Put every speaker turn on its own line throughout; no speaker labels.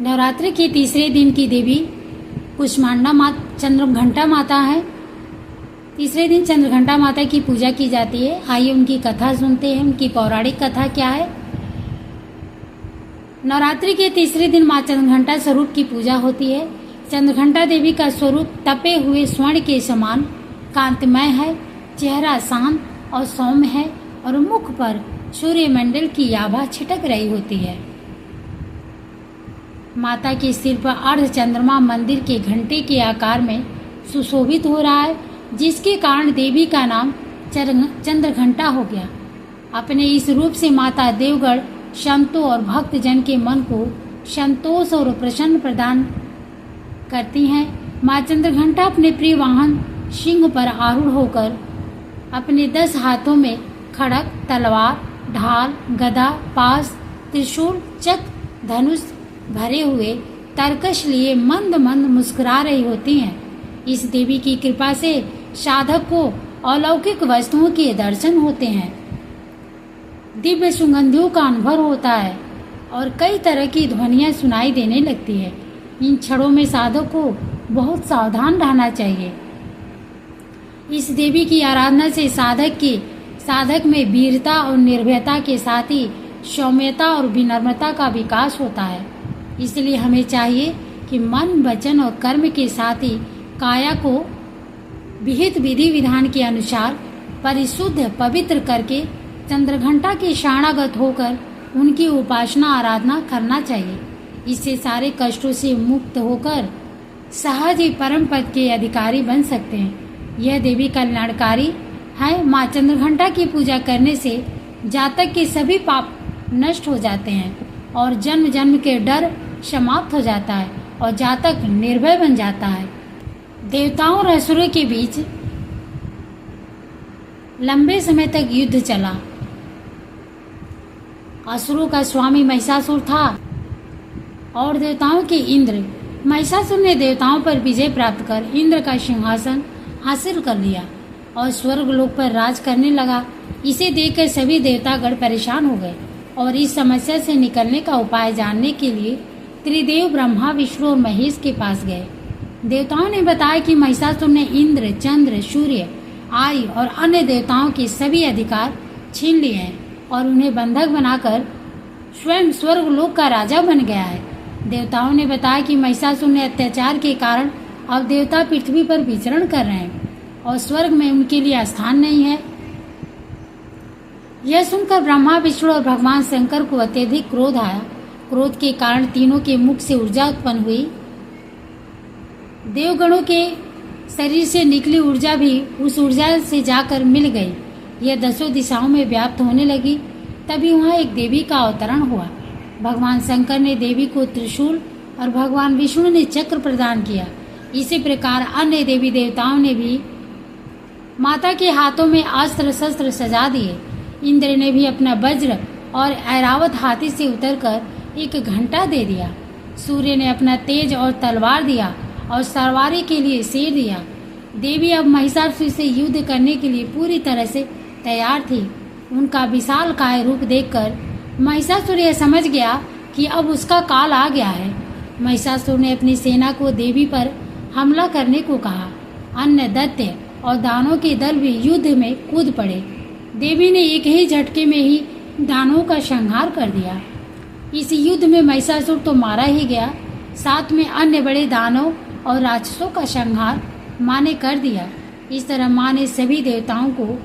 नवरात्रि के तीसरे दिन की देवी कुष्मांडा चंद्रघंटा माता है। तीसरे दिन चंद्रघंटा माता की पूजा की जाती है। आइए उनकी कथा सुनते हैं। उनकी पौराणिक कथा क्या है। नवरात्रि के तीसरे दिन माँ चंद्रघंटा स्वरूप की पूजा होती है। चंद्रघंटा देवी का स्वरूप तपे हुए स्वर्ण के समान कांतिमय है। चेहरा शांत और सौम्य है और मुख पर सूर्यमंडल की आभा छिटक रही होती है। माता के सिर पर अर्ध चंद्रमा मंदिर के घंटे के आकार में सुशोभित हो रहा है, जिसके कारण देवी का नाम चंद्रघंटा हो गया। अपने इस रूप से माता देवगढ़ संतों और भक्तजन के मन को संतोष और प्रसन्न प्रदान करती हैं। माँ चंद्रघंटा अपने प्रिय वाहन सिंह पर आरूढ़ होकर अपने 10 हाथों में खड़ग, तलवार, ढाल, गदा, पास, त्रिशूल, चक्र, धनुष भरे हुए तरकश लिए मंद मंद मुस्कुरा रही होती हैं। इस देवी की कृपा से साधक को अलौकिक वस्तुओं के दर्शन होते हैं, दिव्य सुगंधियों का अनुभव होता है और कई तरह की ध्वनियां सुनाई देने लगती है। इन क्षणों में साधक को बहुत सावधान रहना चाहिए। इस देवी की आराधना से साधक में वीरता और निर्भयता के साथ ही सौम्यता और विनम्रता का विकास होता है। इसलिए हमें चाहिए कि मन, वचन और कर्म के साथ ही काया को विहित विधि विधान के अनुसार परिशुद्ध पवित्र करके चंद्रघंटा के शरणागत होकर उनकी उपासना आराधना करना चाहिए। इससे सारे कष्टों से मुक्त होकर सहज ही परम पद के अधिकारी बन सकते हैं। यह देवी कल्याणकारी है। माँ चंद्रघंटा की पूजा करने से जातक के सभी पाप नष्ट हो जाते हैं और जन्म जन्म के डर समाप्त हो जाता है और जातक निर्भय बन जाता है। देवताओं और असुरों के बीच लंबे समय तक युद्ध चला। असुरों का स्वामी महिषासुर था और देवताओं के इंद्र। महिषासुर ने देवताओं पर विजय प्राप्त कर इंद्र का सिंहासन हासिल कर लिया और स्वर्ग लोक पर राज करने लगा। इसे देखकर सभी देवतागण परेशान हो गए और इस समस्या से निकलने का उपाय जानने के लिए त्रिदेव ब्रह्मा, विष्णु और महेश के पास गए। देवताओं ने बताया कि महिषासुर ने इंद्र, चंद्र, सूर्य, आर्य और अन्य देवताओं के सभी अधिकार छीन लिए हैं और उन्हें बंधक बनाकर स्वयं स्वर्ग लोक का राजा बन गया है। देवताओं ने बताया कि महिषासुर ने अत्याचार के कारण अब देवता पृथ्वी पर विचरण कर रहे हैं और स्वर्ग में उनके लिए स्थान नहीं है। यह सुनकर ब्रह्मा, विष्णु और भगवान शंकर को अत्यधिक क्रोध आया। क्रोध के कारण तीनों के मुख से ऊर्जा उत्पन्न हुई। देवगणों के शरीर से निकली ऊर्जा भी उस ऊर्जा से जाकर मिल गई। यह 10 दिशाओं में व्याप्त होने लगी। तभी वहाँ एक देवी का अवतरण हुआ। भगवान शंकर ने देवी को त्रिशूल और भगवान विष्णु ने चक्र प्रदान किया। इसी प्रकार अन्य देवी देवताओं ने भी माता के हाथों में अस्त्र शस्त्र सजा दिए। इंद्र ने भी अपना वज्र और ऐरावत हाथी से उतरकर एक घंटा दे दिया। सूर्य ने अपना तेज और तलवार दिया और सवारी के लिए शेर दिया। देवी अब महिषासुर से युद्ध करने के लिए पूरी तरह से तैयार थी। उनका विशाल काय रूप देखकर महिषासुर यह समझ गया कि अब उसका काल आ गया है। महिषासुर ने अपनी सेना को देवी पर हमला करने को कहा। अन्य दैत्य और दानवों के दल भी युद्ध में कूद पड़े। देवी ने एक ही झटके में ही दानवों का संहार कर दिया। इस युद्ध में महिषासुर तो मारा ही गया, साथ में अन्य बड़े दानव और राक्षसों का संहार माँ ने कर दिया। इस तरह माँ ने सभी देवताओं को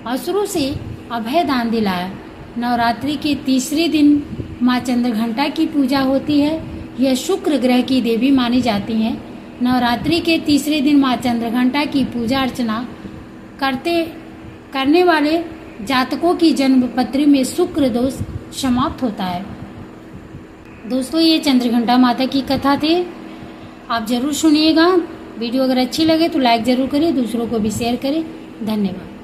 असुरों से अभय दान दिलाया। नवरात्रि के तीसरे दिन माँ चंद्रघंटा की पूजा होती है। यह शुक्र ग्रह की देवी मानी जाती हैं। नवरात्रि के तीसरे दिन माँ चंद्रघंटा की पूजा अर्चना करने वाले जातकों की जन्म पत्री में शुक्र दोष समाप्त होता है। दोस्तों, ये चंद्रघंटा माता की कथा थी। आप जरूर सुनिएगा। वीडियो अगर अच्छी लगे तो लाइक जरूर करें, दूसरों को भी शेयर करें। धन्यवाद।